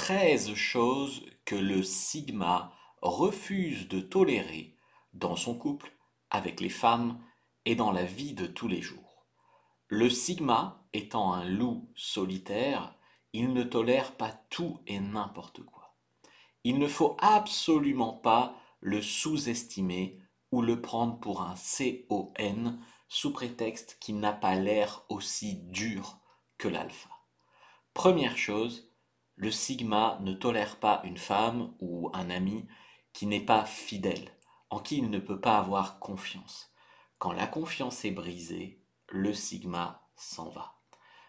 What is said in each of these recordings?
13 choses que le sigma refuse de tolérer dans son couple, avec les femmes et dans la vie de tous les jours. Le sigma étant un loup solitaire, il ne tolère pas tout et n'importe quoi. Il ne faut absolument pas le sous-estimer ou le prendre pour un CON sous prétexte qu'il n'a pas l'air aussi dur que l'alpha. Première chose, le sigma ne tolère pas une femme ou un ami qui n'est pas fidèle, en qui il ne peut pas avoir confiance. Quand la confiance est brisée, le sigma s'en va.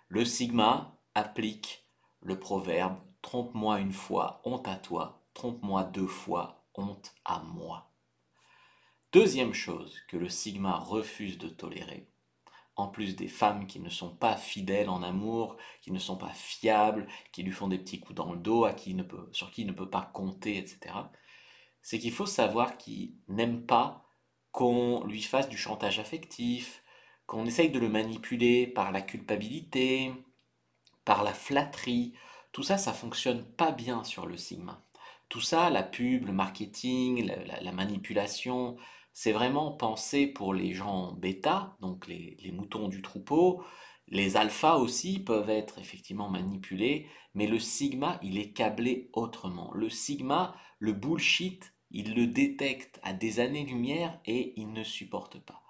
Le sigma applique le proverbe trompe-moi une fois, honte à toi, trompe-moi deux fois, honte à moi. Deuxième chose que le sigma refuse de tolérer, en plus des femmes qui ne sont pas fidèles en amour, qui ne sont pas fiables, qui lui font des petits coups dans le dos, sur qui il ne peut pas compter, etc., c'est qu'il faut savoir qu'il n'aime pas qu'on lui fasse du chantage affectif, qu'on essaye de le manipuler par la culpabilité, par la flatterie. Tout ça, ça fonctionne pas bien sur le Sigma. Tout ça, la pub, le marketing, la manipulation, c'est vraiment pensé pour les gens bêta, donc les moutons du troupeau. Les alphas aussi peuvent être effectivement manipulés, mais le sigma, il est câblé autrement. Le sigma, le bullshit, il le détecte à des années-lumière et il ne supporte pas.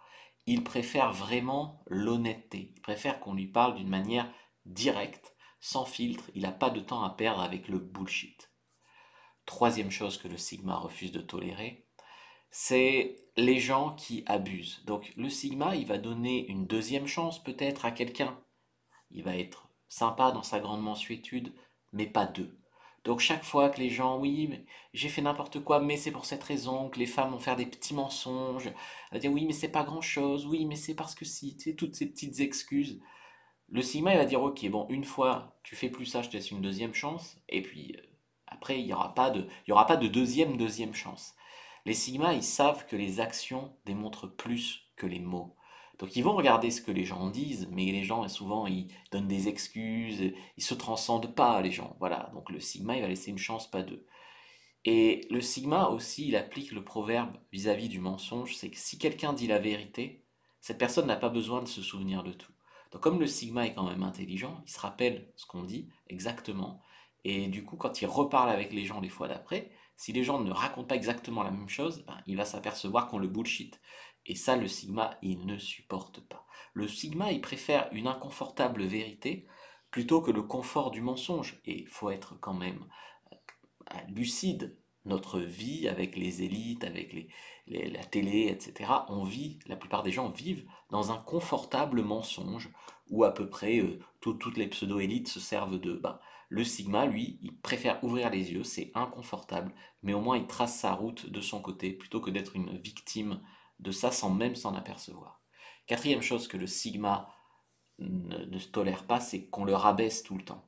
Il préfère vraiment l'honnêteté. Il préfère qu'on lui parle d'une manière directe, sans filtre. Il n'a pas de temps à perdre avec le bullshit. Troisième chose que le sigma refuse de tolérer, c'est les gens qui abusent. Donc le sigma, il va donner une deuxième chance peut-être à quelqu'un. Il va être sympa dans sa grande mansuétude, mais pas deux. Donc chaque fois que les gens, oui, mais j'ai fait n'importe quoi, mais c'est pour cette raison que les femmes vont faire des petits mensonges, elles vont dire oui, mais c'est pas grand-chose, oui, mais c'est parce que si, tu sais, toutes ces petites excuses. Le sigma, il va dire ok, bon, une fois, tu fais plus ça, je te laisse une deuxième chance, et puis après, il y aura pas de deuxième chance. Les sigmas, ils savent que les actions démontrent plus que les mots. Donc ils vont regarder ce que les gens disent, mais les gens, souvent, ils donnent des excuses, ils se transcendent pas, les gens. Voilà, donc le sigma, il va laisser une chance, pas deux. Et le sigma aussi, il applique le proverbe vis-à-vis du mensonge, c'est que si quelqu'un dit la vérité, cette personne n'a pas besoin de se souvenir de tout. Donc comme le sigma est quand même intelligent, il se rappelle ce qu'on dit exactement, et du coup quand il reparle avec les gens les fois d'après, si les gens ne racontent pas exactement la même chose, ben, il va s'apercevoir qu'on le bullshit. Et ça, le sigma, il ne supporte pas. Le sigma, il préfère une inconfortable vérité plutôt que le confort du mensonge. Et il faut être quand même lucide. Notre vie avec les élites, avec la télé, etc., on vit, la plupart des gens vivent dans un confortable mensonge où à peu près toutes les pseudo-élites se servent de. Ben, le Sigma, lui, il préfère ouvrir les yeux, c'est inconfortable, mais au moins il trace sa route de son côté plutôt que d'être une victime de ça sans même s'en apercevoir. Quatrième chose que le Sigma ne tolère pas, c'est qu'on le rabaisse tout le temps.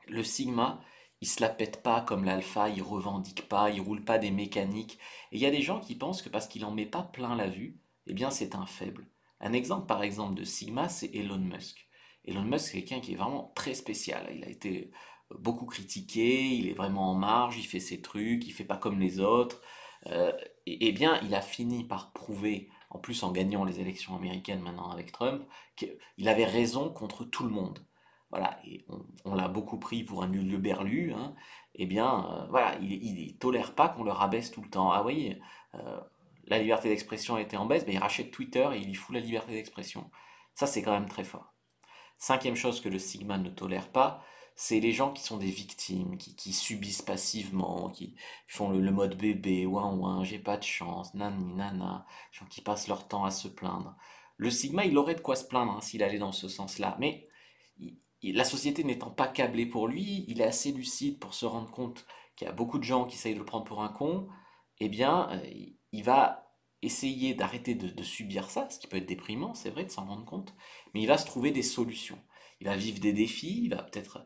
Le sigma, il se la pète pas comme l'alpha, il revendique pas, il roule pas des mécaniques. Et il y a des gens qui pensent que parce qu'il en met pas plein la vue, eh bien c'est un faible. Un exemple par exemple de sigma, c'est Elon Musk. Elon Musk, c'est quelqu'un qui est vraiment très spécial. Il a été beaucoup critiqué, il est vraiment en marge, il fait ses trucs, il fait pas comme les autres. Euh, et bien, il a fini par prouver, en plus en gagnant les élections américaines maintenant avec Trump, qu'il avait raison contre tout le monde. Voilà, et on l'a beaucoup pris pour un hurluberlu, hein. Eh bien, voilà, il tolère pas qu'on le rabaisse tout le temps. Ah oui, euh, la liberté d'expression a été en baisse, mais il rachète Twitter et il y fout la liberté d'expression. Ça, c'est quand même très fort. Cinquième chose que le Sigma ne tolère pas, c'est les gens qui sont des victimes, qui subissent passivement, qui font le mode bébé, ouin ouin, j'ai pas de chance, nani nana, les gens qui passent leur temps à se plaindre. Le Sigma, il aurait de quoi se plaindre hein, s'il allait dans ce sens-là, mais la société n'étant pas câblée pour lui, il est assez lucide pour se rendre compte qu'il y a beaucoup de gens qui essayent de le prendre pour un con, eh bien, il va essayer d'arrêter de subir ça, ce qui peut être déprimant, c'est vrai, de s'en rendre compte, mais il va se trouver des solutions. Il va vivre des défis, il va peut-être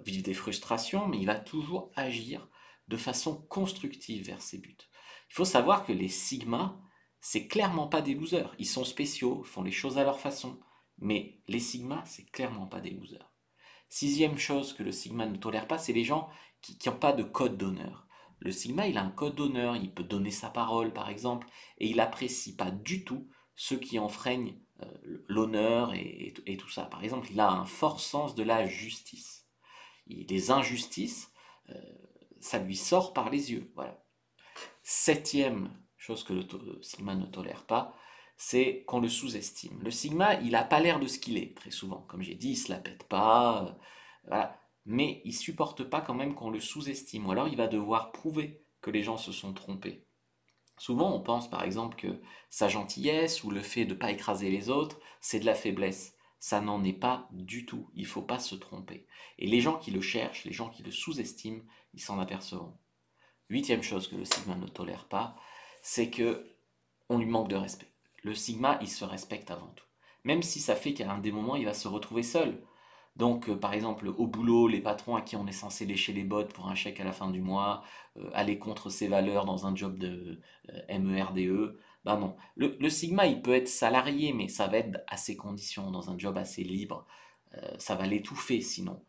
vivre des frustrations, mais il va toujours agir de façon constructive vers ses buts. Il faut savoir que les Sigma, c'est clairement pas des losers. Ils sont spéciaux, font les choses à leur façon, mais les Sigma, c'est clairement pas des losers. Sixième chose que le sigma ne tolère pas, c'est les gens qui n'ont pas de code d'honneur. Le sigma, il a un code d'honneur, il peut donner sa parole par exemple, et il apprécie pas du tout ceux qui enfreignent l'honneur et tout ça. Par exemple, il a un fort sens de la justice. Les injustices, euh, ça lui sort par les yeux. Voilà. Septième chose que le sigma ne tolère pas, c'est qu'on le sous-estime. Le sigma, il n'a pas l'air de ce qu'il est, très souvent. Comme j'ai dit, il se la pète pas, voilà. Mais il supporte pas quand même qu'on le sous-estime. Ou alors il va devoir prouver que les gens se sont trompés. Souvent, on pense par exemple que sa gentillesse ou le fait de ne pas écraser les autres, c'est de la faiblesse. Ça n'en est pas du tout. Il ne faut pas se tromper. Et les gens qui le cherchent, les gens qui le sous-estiment, ils s'en apercevront. Huitième chose que le sigma ne tolère pas, c'est que on lui manque de respect. Le sigma, il se respecte avant tout. Même si ça fait qu'à un des moments, il va se retrouver seul. Donc, par exemple, au boulot, les patrons à qui on est censé lécher les bottes pour un chèque à la fin du mois, aller contre ses valeurs dans un job de MERDE, ben non. Le sigma, il peut être salarié, mais ça va être à ses conditions, dans un job assez libre. Ça va l'étouffer sinon.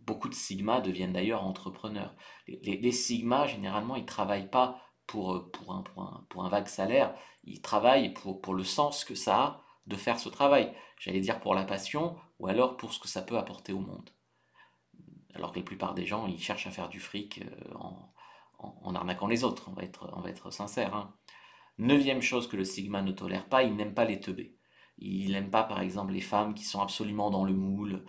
Beaucoup de sigma deviennent d'ailleurs entrepreneurs. Les sigma, généralement, ils ne travaillent pas pour un vague salaire, ils travaillent pour le sens que ça a de faire ce travail. J'allais dire pour la passion, ou alors pour ce que ça peut apporter au monde. Alors que la plupart des gens, ils cherchent à faire du fric en arnaquant les autres, on va être sincère. Hein. Neuvième chose que le sigma ne tolère pas, il n'aime pas les teubés. Il n'aime pas par exemple les femmes qui sont absolument dans le moule,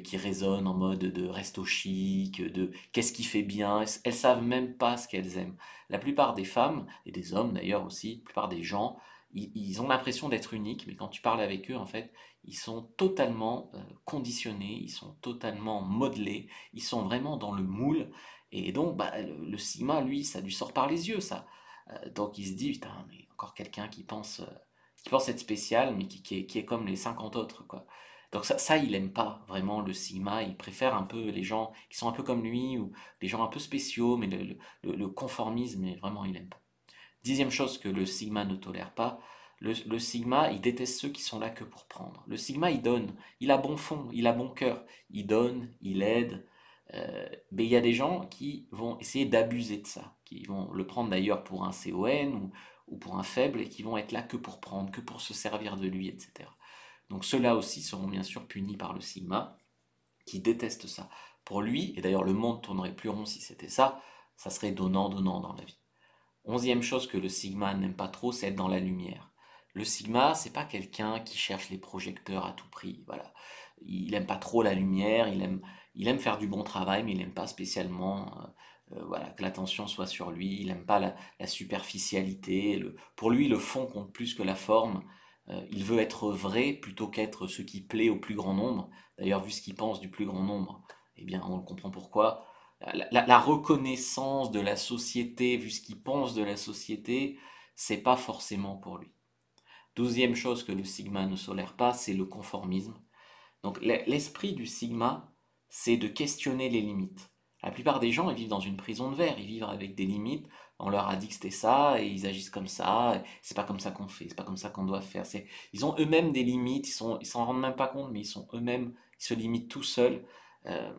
qui raisonnent en mode de resto chic, de qu'est-ce qui fait bien. Elles savent même pas ce qu'elles aiment. La plupart des femmes, et des hommes d'ailleurs aussi, la plupart des gens, ils ont l'impression d'être uniques, mais quand tu parles avec eux, en fait, ils sont totalement conditionnés, ils sont totalement modelés, ils sont vraiment dans le moule. Et donc, bah, le sigma, lui, ça lui sort par les yeux, ça. Donc il se dit, putain, mais encore quelqu'un qui pense être spécial, mais qui est comme les 50 autres, quoi. Donc ça, il aime pas vraiment le sigma, il préfère un peu les gens qui sont un peu comme lui, ou les gens un peu spéciaux, mais le conformisme, vraiment, il aime pas. Dixième chose que le sigma ne tolère pas, le sigma, il déteste ceux qui sont là que pour prendre. Le sigma, il donne, il a bon fond, il a bon cœur, il donne, il aide, mais il y a des gens qui vont essayer d'abuser de ça, qui vont le prendre d'ailleurs pour un CON ou pour un faible et qui vont être là que pour prendre, que pour se servir de lui, etc. Donc ceux-là aussi seront bien sûr punis par le sigma, qui déteste ça. Pour lui, et d'ailleurs le monde tournerait plus rond si c'était ça, ça serait donnant-donnant dans la vie. Onzième chose que le sigma n'aime pas trop, c'est être dans la lumière. Le sigma, c'est pas quelqu'un qui cherche les projecteurs à tout prix. Voilà. Il aime pas trop la lumière, il aime faire du bon travail, mais il aime pas spécialement voilà, que l'attention soit sur lui. Il aime pas la superficialité. Pour lui, le fond compte plus que la forme. Il veut être vrai plutôt qu'être ce qui plaît au plus grand nombre. D'ailleurs, vu ce qu'il pense du plus grand nombre, eh bien, on le comprend pourquoi la reconnaissance de la société, vu ce qu'il pense de la société, c'est pas forcément pour lui. Douzième chose que le sigma ne tolère pas, c'est le conformisme. Donc l'esprit du sigma, c'est de questionner les limites. La plupart des gens, ils vivent dans une prison de verre, ils vivent avec des limites. On leur a dit que c'était ça et ils agissent comme ça. C'est pas comme ça qu'on fait, c'est pas comme ça qu'on doit faire. Ils ont eux-mêmes des limites, ils s'en rendent même pas compte, mais ils sont eux-mêmes, ils se limitent tout seuls. Euh,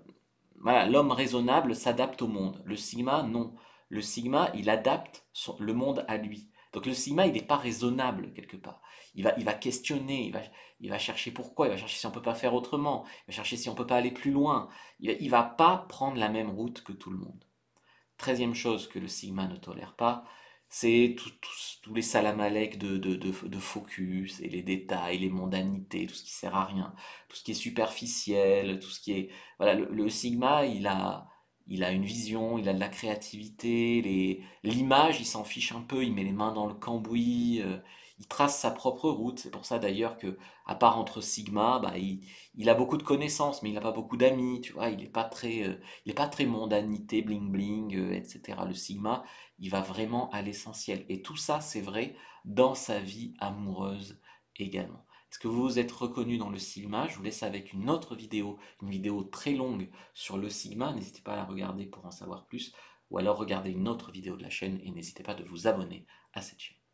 voilà, l'homme raisonnable s'adapte au monde. Le sigma, non. Le sigma, il adapte le monde à lui. Donc le sigma, il n'est pas raisonnable quelque part. Il va questionner, il va chercher pourquoi, il va chercher si on ne peut pas faire autrement, il va chercher si on ne peut pas aller plus loin. Il va pas prendre la même route que tout le monde. Treizième chose que le sigma ne tolère pas, c'est tous les salamalek de focus et les détails, les mondanités, tout ce qui sert à rien, tout ce qui est superficiel, tout ce qui est... Voilà, le sigma, il a une vision, il a de la créativité, l'image, il s'en fiche un peu, il met les mains dans le cambouis, il trace sa propre route. C'est pour ça d'ailleurs que, à part entre sigma, bah, il a beaucoup de connaissances, mais il n'a pas beaucoup d'amis, tu vois, il n'est pas très mondanité, bling bling, etc. Le sigma, il va vraiment à l'essentiel. Et tout ça, c'est vrai dans sa vie amoureuse également. Est-ce que vous vous êtes reconnu dans le sigma? Je vous laisse avec une vidéo très longue sur le sigma. N'hésitez pas à la regarder pour en savoir plus, ou alors regardez une autre vidéo de la chaîne et n'hésitez pas de vous abonner à cette chaîne.